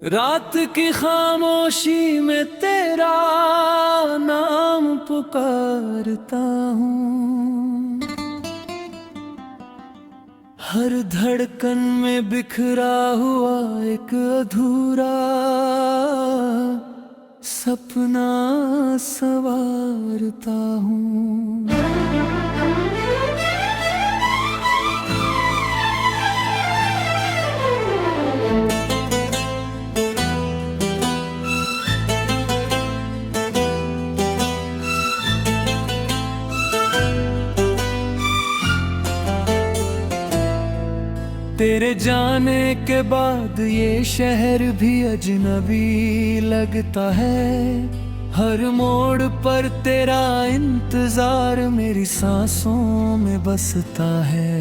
रात की खामोशी में तेरा नाम पुकारता हूँ। हर धड़कन में बिखरा हुआ एक अधूरा सपना संवारता हूँ। तेरे जाने के बाद ये शहर भी अजनबी लगता है। हर मोड़ पर तेरा इंतजार मेरी सांसों में बसता है।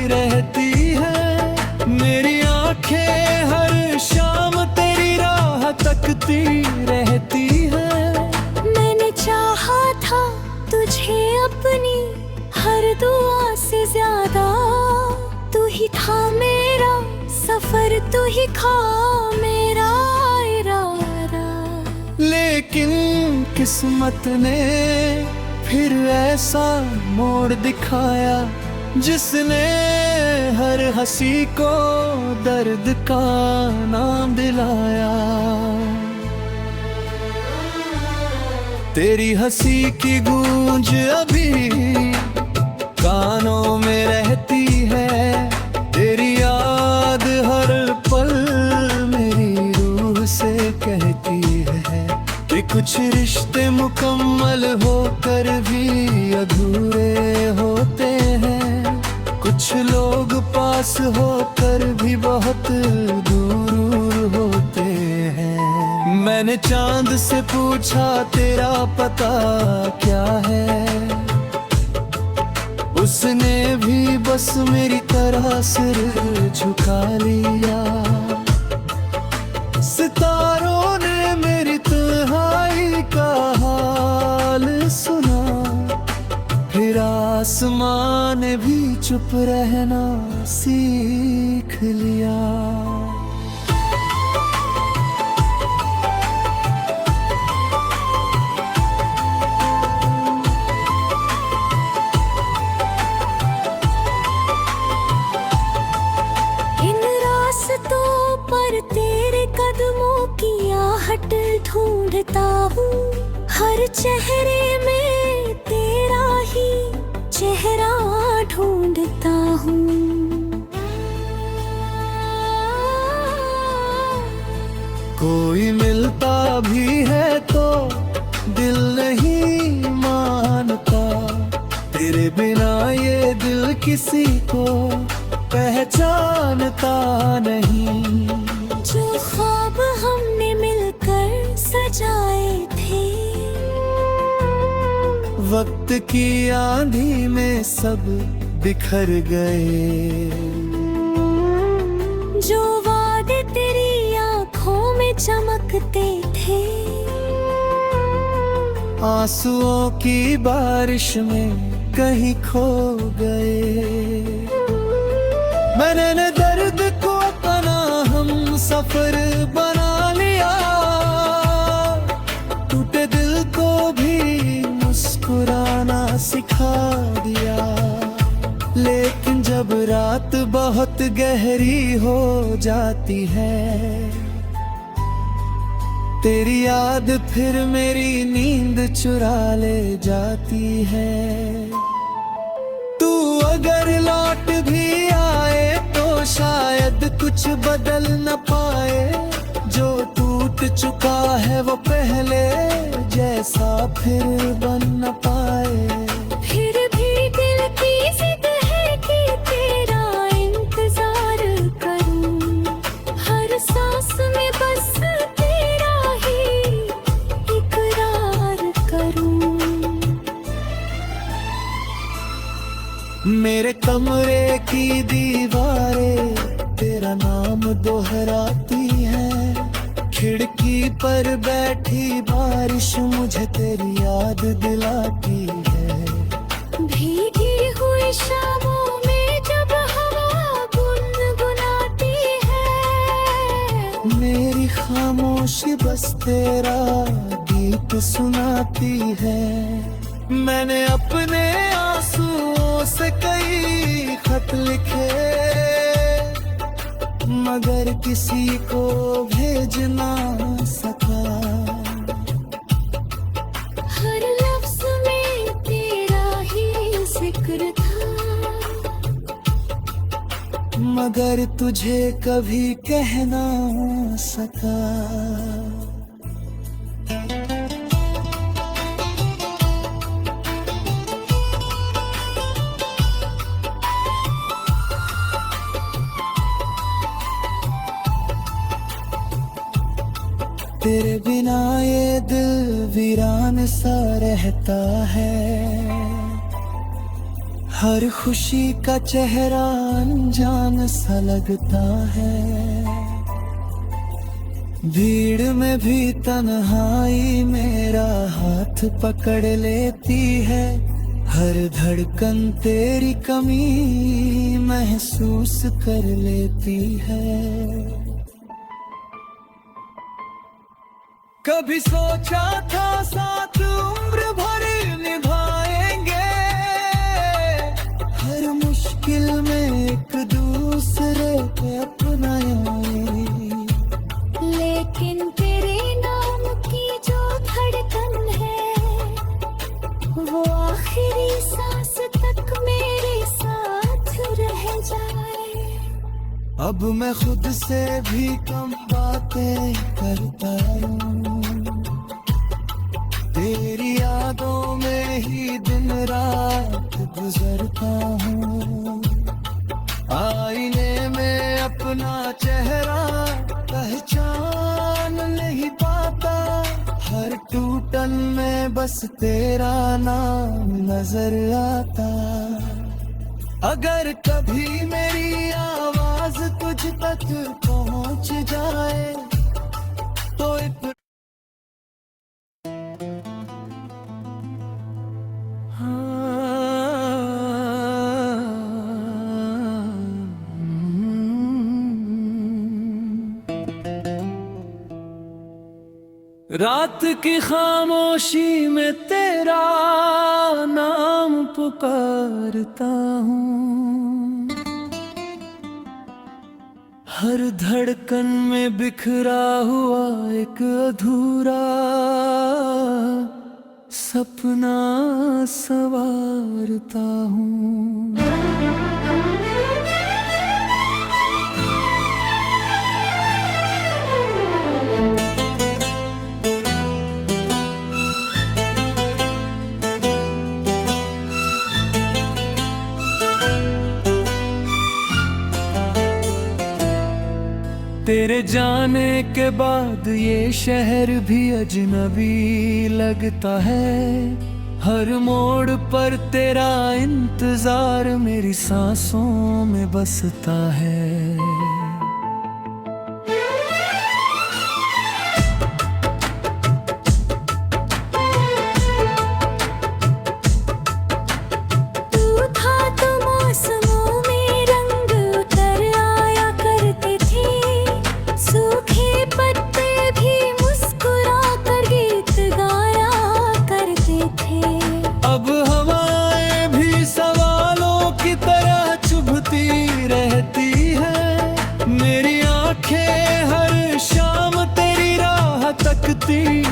रहती है मेरी आंखें हर शाम तेरी राह तकती रहती है। मैंने चाहा था तुझे अपनी हर दुआ से ज्यादा। तू ही था मेरा सफर, तू ही था मेरा इरादा। लेकिन किस्मत ने फिर ऐसा मोड़ दिखाया जिसने हर हंसी को दर्द का नाम दिलाया। तेरी हंसी की गूंज अभी कानों में रहती है। तेरी याद हर पल मेरी रूह से कहती है कि कुछ रिश्ते मुकम्मल होकर भी अधूरे होते हैं। कुछ लोग पास होकर भी बहुत दूर होते हैं। मैंने चांद से पूछा तेरा पता क्या है। उसने भी बस मेरी तरह सिर झुका लिया। सितारों ने मेरी तन्हाई का हाल सुना। फिर आसमान ने भी चुप रहना सीख लिया। इन रास्तों पर तेरे कदमों की आहट ढूंढता हूँ। हर चेहरे में तेरा ही चेहरा ढूंढता हूँ। कोई मिलता भी है तो दिल नहीं मानता। तेरे बिना ये दिल किसी को पहचानता नहीं। जो ख्वाब हमने मिलकर सजाए थे, वक्त की आंधी में सब बिखर गए। जो वादे तेरी आंखों में चमकते थे, आंसुओं की बारिश में कहीं खो गए। मैंने न दर्द को अपना हम सफर बना लिया। टूटे दिल को भी मुस्कुराना सिखा दिया। लेकिन जब रात बहुत गहरी हो जाती है, तेरी याद फिर मेरी नींद चुरा ले जाती है। तू अगर लौट भी आए तो शायद कुछ बदल न पाए। जो टूट चुका है वो पहले जैसा फिर बन न पाए। फिर भी दिल की जिद है कि तेरा इंतजार करूं। हर सांस में बस तेरा ही कमरे की दीवारें तेरा नाम दोहराती हैं। खिड़की पर बैठी बारिश मुझे तेरी याद दिलाती है। भीगी हुई शामों में जब हवा गुनगुनाती है, मेरी खामोशी बस तेरा गीत सुनाती है। मैंने अपने आंसुओं से कई खत लिखे, मगर किसी को भेज ना सका। हर लफ्ज में तेरा ही जिक्र था, मगर तुझे कभी कह ना सका। तेरे बिना ये दिल वीरान सा रहता है। हर खुशी का चेहरा अनजान सा लगता है। भीड़ में भी तन्हाई मेरा हाथ पकड़ लेती है। हर धड़कन तेरी कमी महसूस कर लेती है। कभी सोचा था साथ उम्र भर निभाएंगे, हर मुश्किल में एक दूसरे को अपनाएंगे। लेकिन तेरे नाम की जो धड़कन है, वो आखिरी सांस तक मेरे साथ रह जाए। अब मैं खुद से भी कम बातें करता हूँ, तेरी यादों में ही दिन रात गुजरता हूँ। आईने में अपना चेहरा पहचान नहीं पाता। हर टूटन में बस तेरा नाम नजर आता। अगर कभी मेरी आवाज तुझ तक पहुंच जाए तो एक रात की खामोशी में तेरा नाम पुकारता हूँ। हर धड़कन में बिखरा हुआ एक अधूरा सपना संवारता हूँ। तेरे जाने के बाद ये शहर भी अजनबी लगता है। हर मोड़ पर तेरा इंतजार मेरी सांसों में बसता है।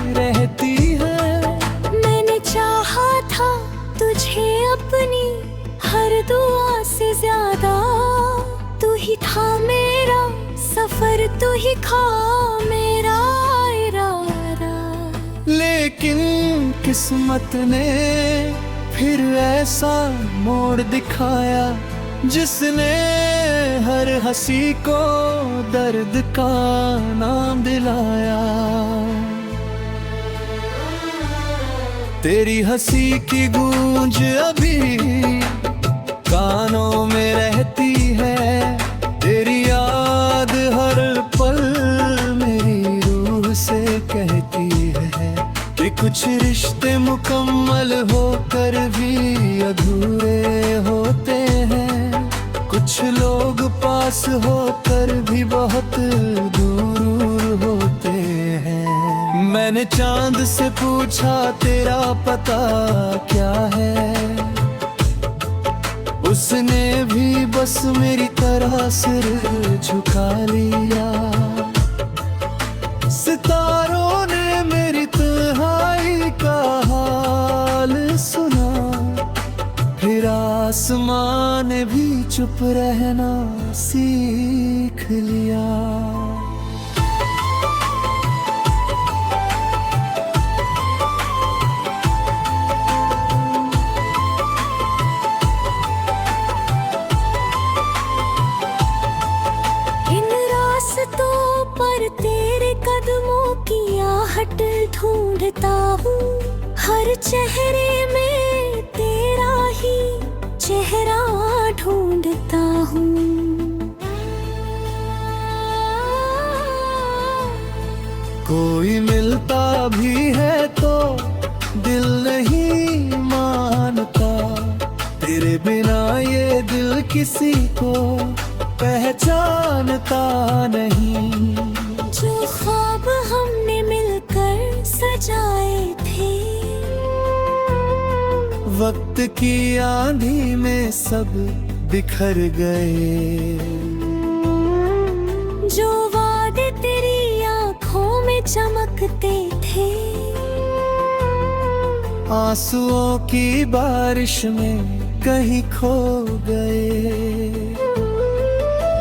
रहती है। मैंने चाहा था तुझे अपनी हर दुआ से ज्यादा। तू ही था मेरा सफर, तू ही था मेरा इरादा। लेकिन किस्मत ने फिर ऐसा मोड़ दिखाया जिसने हर हंसी को दर्द का नाम दिलाया। तेरी हंसी की गूंज अभी कानों में रहती है तेरी याद, हर पल मेरी रूह से कहती है कि कुछ रिश्ते मुकम्मल होकर भी अधूरे होते हैं, कुछ लोग पास होकर भी बहुत दूर होते हैं। मैंने चांद से पूछा तेरा पता क्या है, उसने भी बस मेरी तरह सिर झुका लिया। सितारों ने मेरी तन्हाई का हाल सुना, फिर आसमान ने भी चुप रहना सीख लिया। पर तेरे कदमों की आहट ढूंढता हूँ, हर चेहरे में तेरा ही चेहरा ढूंढता हूँ। कोई मिलता भी है तो दिल नहीं मानता, तेरे बिना ये दिल किसी को पहचानता नहीं। जो ख्वाब हमने मिलकर सजाए थे, वक्त की आंधी में सब बिखर गए। जो वादे तेरी आंखों में चमकते थे, आंसुओं की बारिश में कहीं खो गए।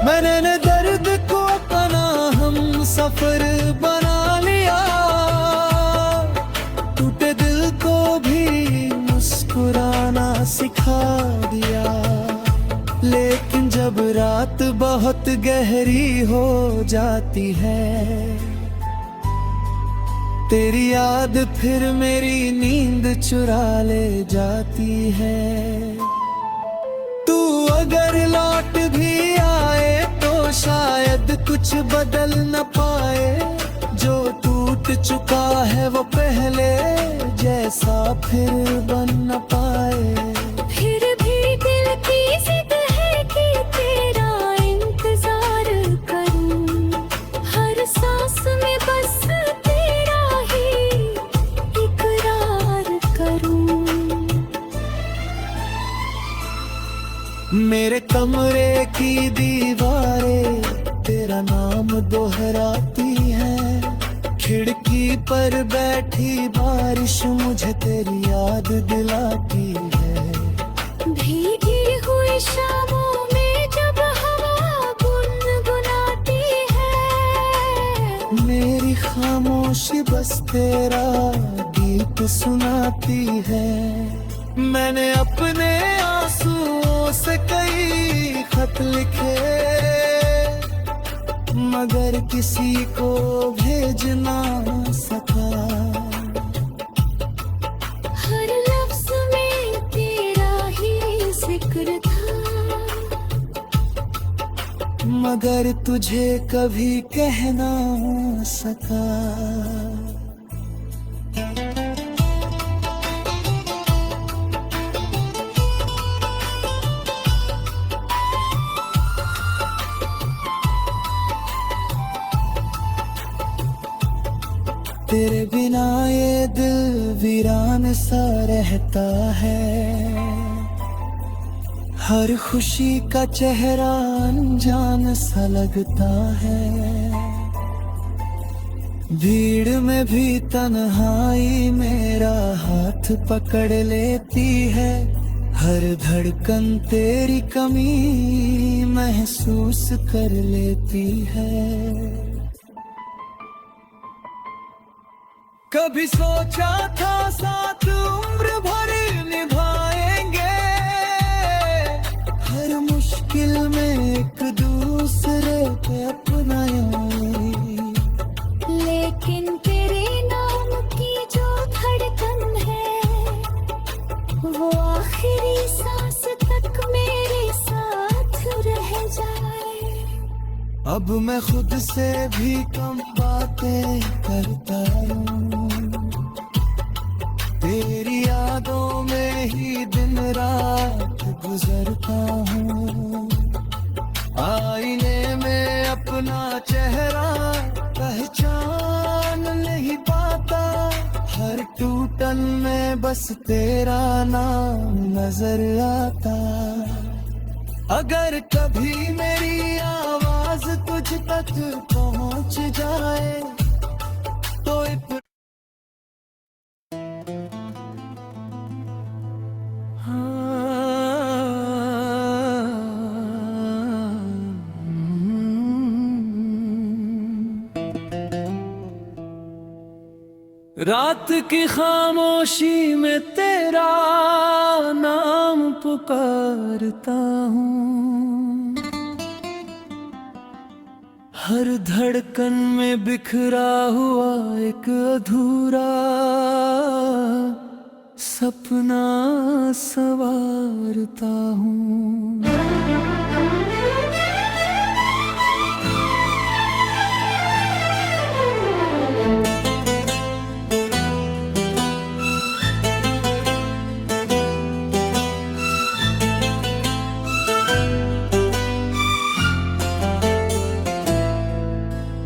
मैंने न दर्द को अपना हम सफर बना लिया, टूटे दिल को भी मुस्कुराना सिखा दिया। लेकिन जब रात बहुत गहरी हो जाती है, तेरी याद फिर मेरी नींद चुरा ले जाती है। तू अगर लौट भी आए तो शायद कुछ बदल न पाए, जो टूट चुका है वो पहले जैसा फिर बन न पाए। फिर भी दिल की जिद है कि तेरा इंतजार करूं, हर सांस में बस तेरा ही इकरार करूं। मेरे कमरे की दीवारें तेरा नाम दोहराती है, खिड़की पर बैठी बारिश मुझे तेरी याद दिलाती है। भीगी हुई शामों में जब हवा गुनगुनाती है, मेरी खामोशी बस तेरा गीत सुनाती है। मैंने अपने आंसुओं से कई खत लिखे, मगर किसी को भेज ना सका। हर लफ्ज में तेरा ही जिक्र था, मगर तुझे कभी कह ना सका। तेरे बिना ये दिल वीरान सा रहता है, हर खुशी का चेहरा अनजान सा लगता है। भीड़ में भी तन्हाई मेरा हाथ पकड़ लेती है, हर धड़कन तेरी कमी महसूस कर लेती है। कभी सोचा था साथ उम्र भर निभाएंगे, हर मुश्किल में एक दूसरे पे अपनाएंगे। लेकिन तेरे नाम की जो धड़कन है, वो आखिरी सांस तक में अब मैं खुद से भी कम बातें करता हूँ, तेरी यादों में ही दिन रात गुजरता हूँ। आईने में अपना चेहरा पहचान नहीं पाता, हर टूटन में बस तेरा नाम नजर आता। अगर कभी मेरी आवाज तुझ तक पहुंच जाए तो रात की खामोशी में तेरा नाम पुकारता हूँ, हर धड़कन में बिखरा हुआ एक अधूरा सपना संवारता हूँ।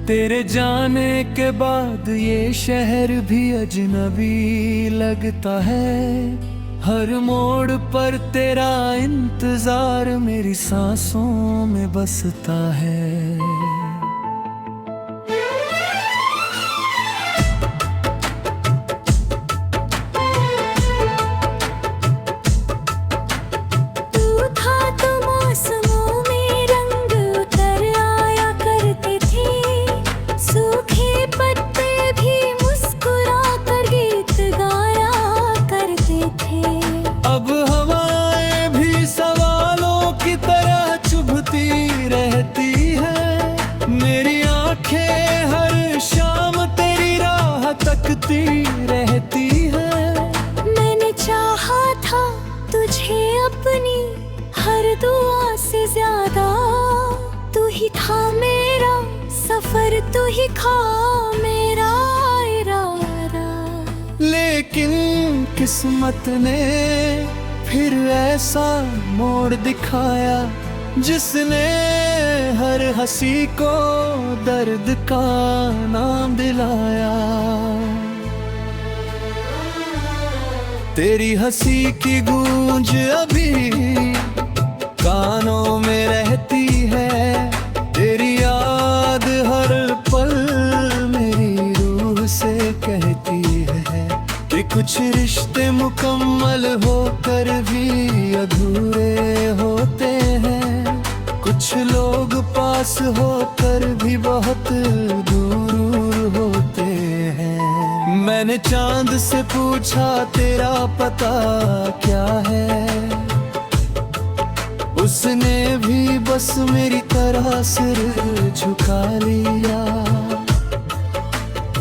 तेरे जाने के बाद ये शहर भी अजनबी लगता है, हर मोड़ पर तेरा इंतजार मेरी सांसों में बसता है। रहती है मैंने चाहा था तुझे अपनी हर दुआ से ज्यादा, तू ही था मेरा सफर, तू ही था मेरा इरादा। लेकिन किस्मत ने फिर ऐसा मोड़ दिखाया जिसने हर हंसी को दर्द का नाम दिलाया। तेरी हंसी की गूंज अभी कानों में रहती है, तेरी याद हर पल मेरी रूह से कहती है कि कुछ रिश्ते मुकम्मल होकर भी अधूरे होते हैं, कुछ लोग पास होकर भी बहुत दूर होते हैं। मैंने चांद से पूछा तेरा पता क्या है, उसने भी बस मेरी तरह सिर झुका लिया।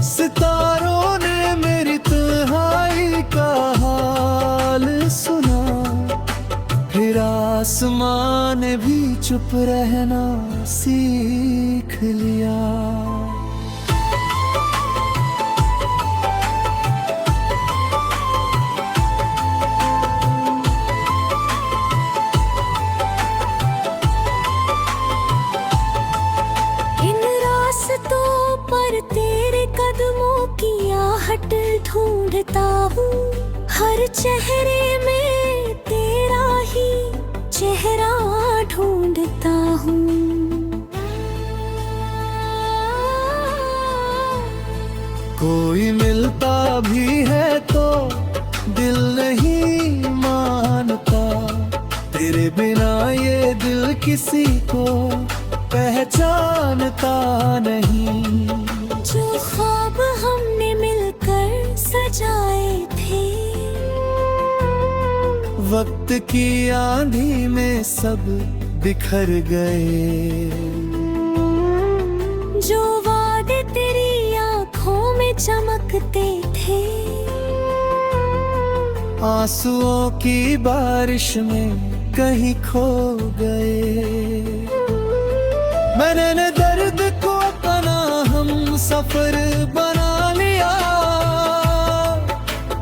सितारों ने मेरी तन्हाई का हाल सुना, फिर आसमान ने भी चुप रहना सीख लिया। तेरे कदमों की आहट ढूंढता हूँ, हर चेहरे में तेरा ही चेहरा ढूंढता हूँ। कोई मिलता भी है तो दिल नहीं मानता, तेरे बिना ये दिल किसी को पहचानता नहीं। जो ख्वाब हमने मिलकर सजाए थे, वक्त की आंधी में सब बिखर गए। जो वादे तेरी आंखों में चमकते थे, आंसुओं की बारिश में कहीं खो गए। मैंने न दर्द को अपना हम सफर बना लिया,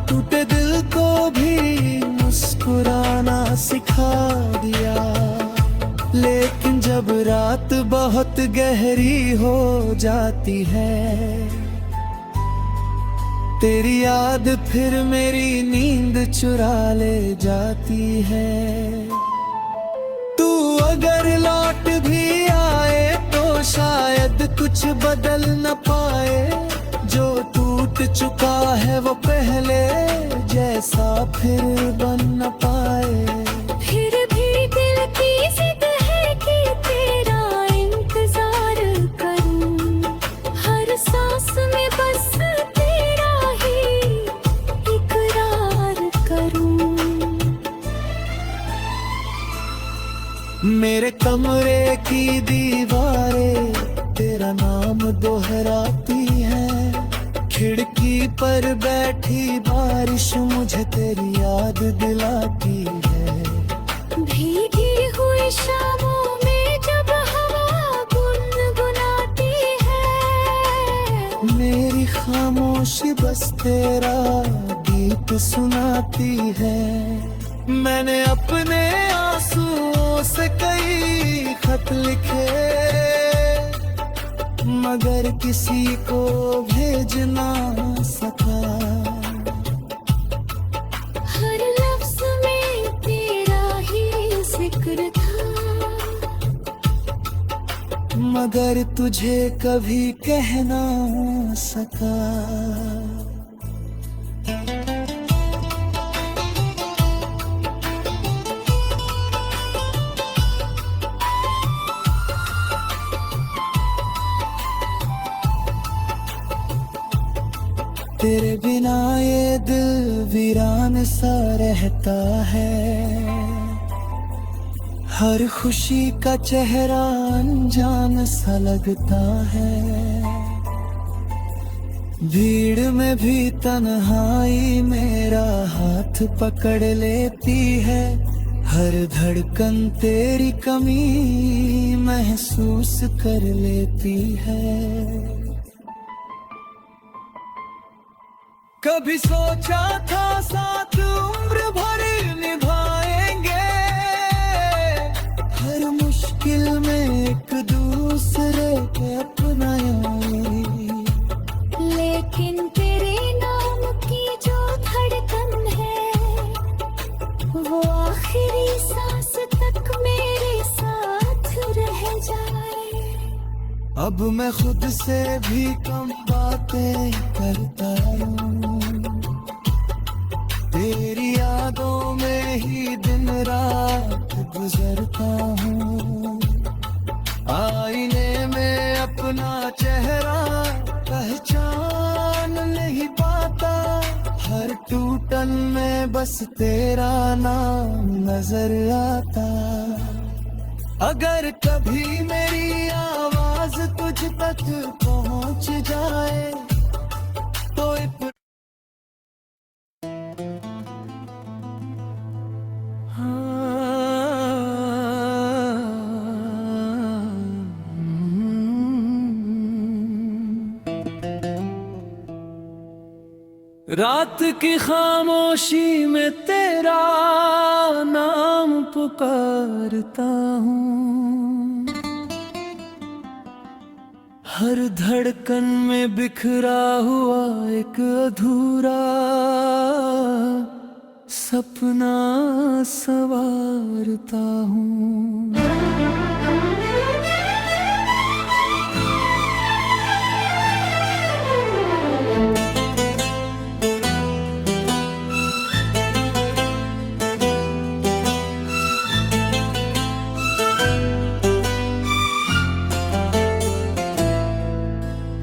टूटे दिल को भी मुस्कुराना सिखा दिया। लेकिन जब रात बहुत गहरी हो जाती है, तेरी याद फिर मेरी नींद चुरा ले जाती है। तू अगर लौट भी आए तो शायद कुछ बदल न पाए, जो टूट चुका है वो पहले जैसा फिर बन न पाए। फिर भी दिल की जिद है कि तेरा इंतजार करूं, हर सांस में बस तेरा ही इकरार करूं। मेरे कमरे की दीवारें तेरा नाम दोहराती हैं, खिड़की पर बैठी बारिश मुझे तेरी याद दिलाती है। भीगी हुई शामों में जब हवा गुनगुनाती है, मेरी खामोशी बस तेरा गीत सुनाती है। मैंने अपने आंसुओं से कई खत लिखे, मगर किसी को भेज ना सका। हर लफ्ज में तेरा ही जिक्र था, मगर तुझे कभी कह ना सका। तेरे बिना ये दिल वीरान सा रहता है, हर खुशी का चेहरा अनजान सा लगता है। भीड़ में भी तन्हाई मेरा हाथ पकड़ लेती है, हर धड़कन तेरी कमी महसूस कर लेती है। कभी सोचा था साथ उम्र भर निभाएंगे, हर मुश्किल में एक दूसरे के अपनाएंगे। लेकिन तेरे नाम की जो धड़कन है, वो आखिरी सांस तक मेरे साथ रह जाए। अब मैं खुद से भी कम बातें करता हूँ, तेरी यादों में ही दिन रात गुजरता हूँ। आईने में अपना चेहरा पहचान नहीं पाता, हर टूटन में बस तेरा नाम नजर आता। अगर कभी मेरी आवाज तुझ तक पहुंच जाए तो रात की खामोशी में तेरा नाम पुकारता हूँ, हर धड़कन में बिखरा हुआ एक अधूरा सपना संवारता हूँ।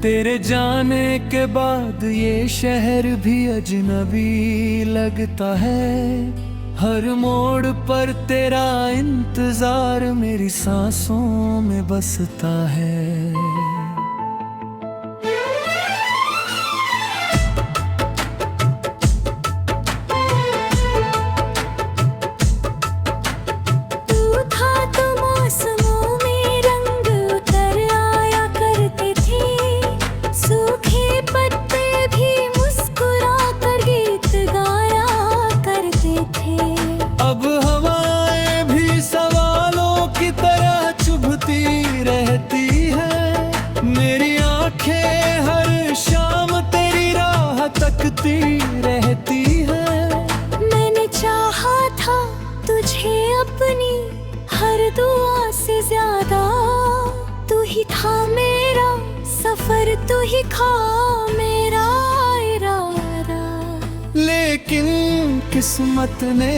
तेरे जाने के बाद ये शहर भी अजनबी लगता है, हर मोड़ पर तेरा इंतजार मेरी सांसों में बसता है। तू था तो मौसमों में रंग उतर तकती रहती है। मैंने चाहा था तुझे अपनी हर दुआ से ज्यादा, तू ही था मेरा सफर, तू ही था मेरा इरादा। लेकिन किस्मत ने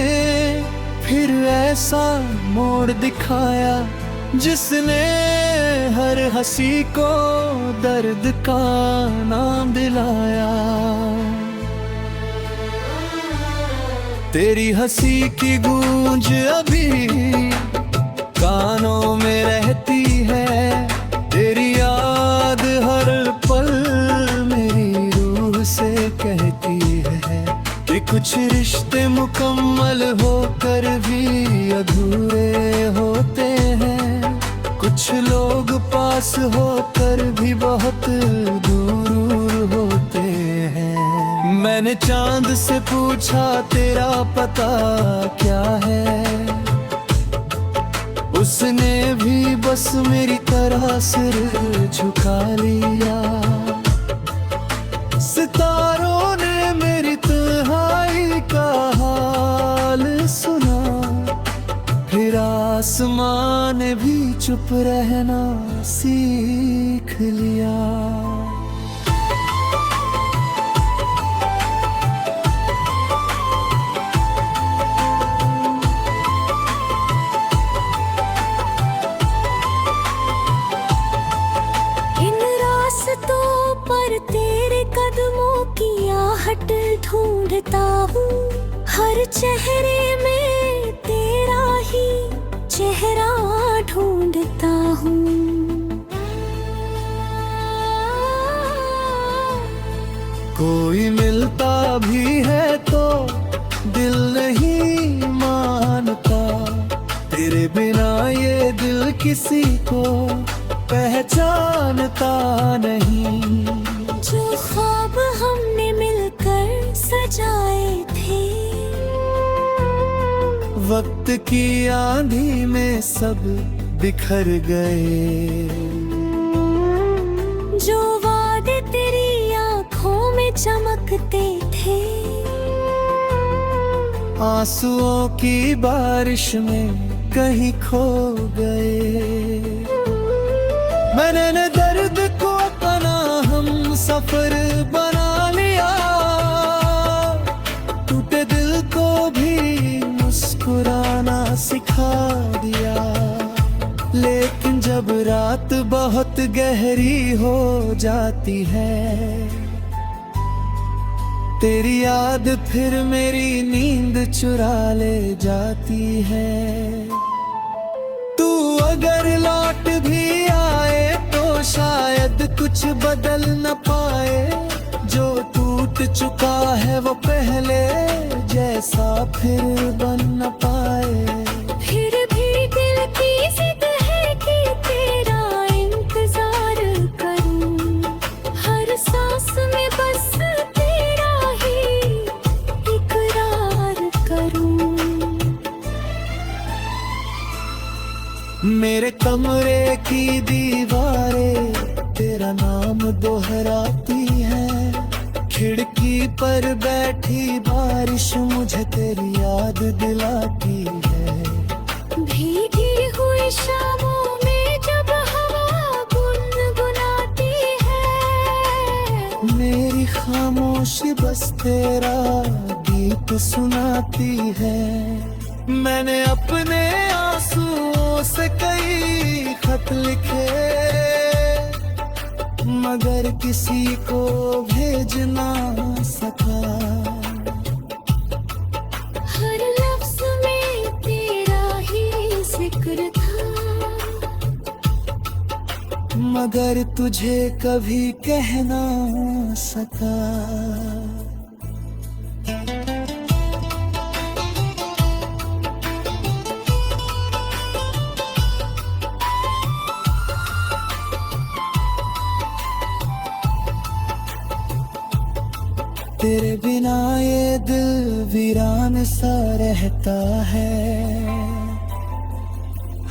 फिर ऐसा मोड़ दिखाया, जिसने हर हंसी को दर्द का नाम दिलाया। तेरी हंसी की गूंज अभी कानों में रहती है, तेरी याद हर पल मेरी रूह से कहती है कि कुछ रिश्ते मुकम्मल होकर भी अधूरे होते हैं, कुछ लोग पास होकर भी बहुत दूर होते हैं। मैंने चांद से पूछा तेरा पता क्या है, उसने भी बस मेरी तरह सिर झुका लिया। सितारों ने मेरी तन्हाई का हाल सुना, फिर आसमान ने भी चुप रहना सीख लिया। पर तेरे कदमों की आहट ढूंढता हूँ, हर चेहरे में तेरा ही चेहरा ढूंढता हूँ। कोई मिलता भी है तो दिल नहीं मानता, तेरे बिना ये दिल किसी को पहचानता नहीं। जो ख्वाब हमने मिलकर सजाए थे, वक्त की आंधी में सब बिखर गए। जो वादे तेरी आंखों में चमकते थे, आंसुओं की बारिश में कहीं खो गए। मैंने न दर्द को अपना हम सफर बना लिया, टूटे दिल को भी मुस्कुराना सिखा दिया। लेकिन जब रात बहुत गहरी हो जाती है, तेरी याद फिर मेरी नींद चुरा ले जाती है। तू अगर लौट भी आए तो शायद कुछ बदल न पाए, जो टूट चुका है वो पहले जैसा फिर बन न पाए। फिर भी दिल की जिद है कि तेरा इंतजार करूं, हर सांस में बस तेरा ही इकरार करूं। मेरे कमरे की दीवारें तेरा नाम दोहराती है, खिड़की पर बैठी बारिश मुझे तेरी याद दिलाती है। भीगी हुई शामों में जब हवा गुनगुनाती है, मेरी खामोशी बस तेरा गीत सुनाती है। मैंने अपने आंसुओं से कई खत लिखे, मगर किसी को भेज ना सका। हर लफ्ज में तेरा ही जिक्र था, मगर तुझे कभी कह ना सका। तेरे बिना ये दिल वीरान सा रहता है,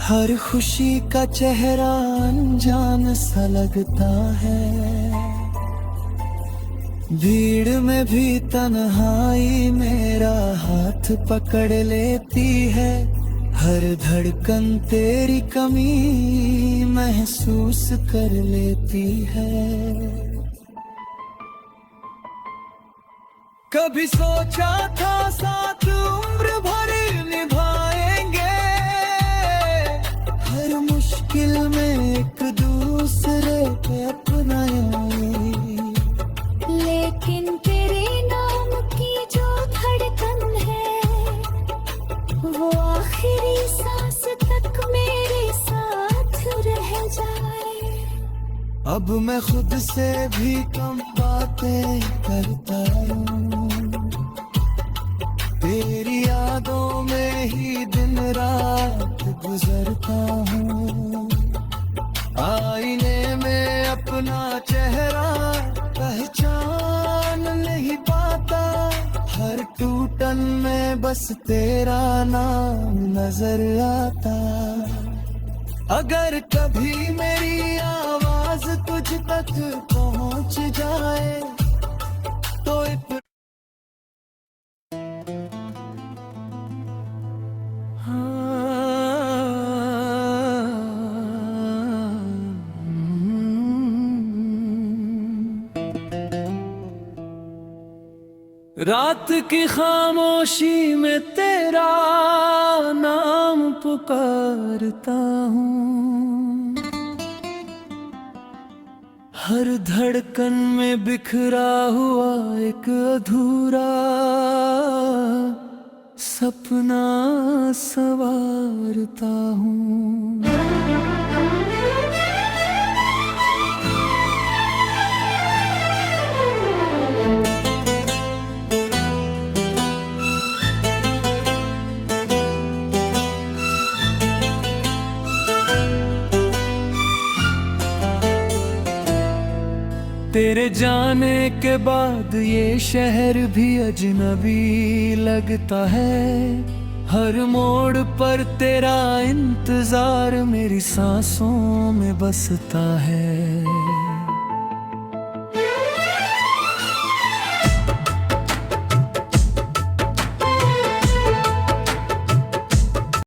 हर खुशी का चेहरा अनजान सा लगता है। भीड़ में भी तन्हाई मेरा हाथ पकड़ लेती है, हर धड़कन तेरी कमी महसूस कर लेती है। कभी सोचा था साथ उम्र भर निभाएंगे, हर मुश्किल में एक दूसरे पे अपनाएंगे। लेकिन तेरे नाम की जो धड़कन है, वो आखिरी सांस तक मेरे साथ रह जाए। अब मैं खुद से भी कम बातें करता हूँ, तेरी यादों में ही दिन रात गुजरता हूँ। आईने में अपना चेहरा पहचान नहीं पाता, हर टूटन में बस तेरा नाम नजर आता। अगर कभी मेरी आवाज तुझ तक पहुंच जाए तो रात की खामोशी में तेरा नाम पुकारता हूँ, हर धड़कन में बिखरा हुआ एक अधूरा सपना संवारता हूँ। तेरे जाने के बाद ये शहर भी अजनबी लगता है, हर मोड़ पर तेरा इंतजार मेरी सांसों में बसता है।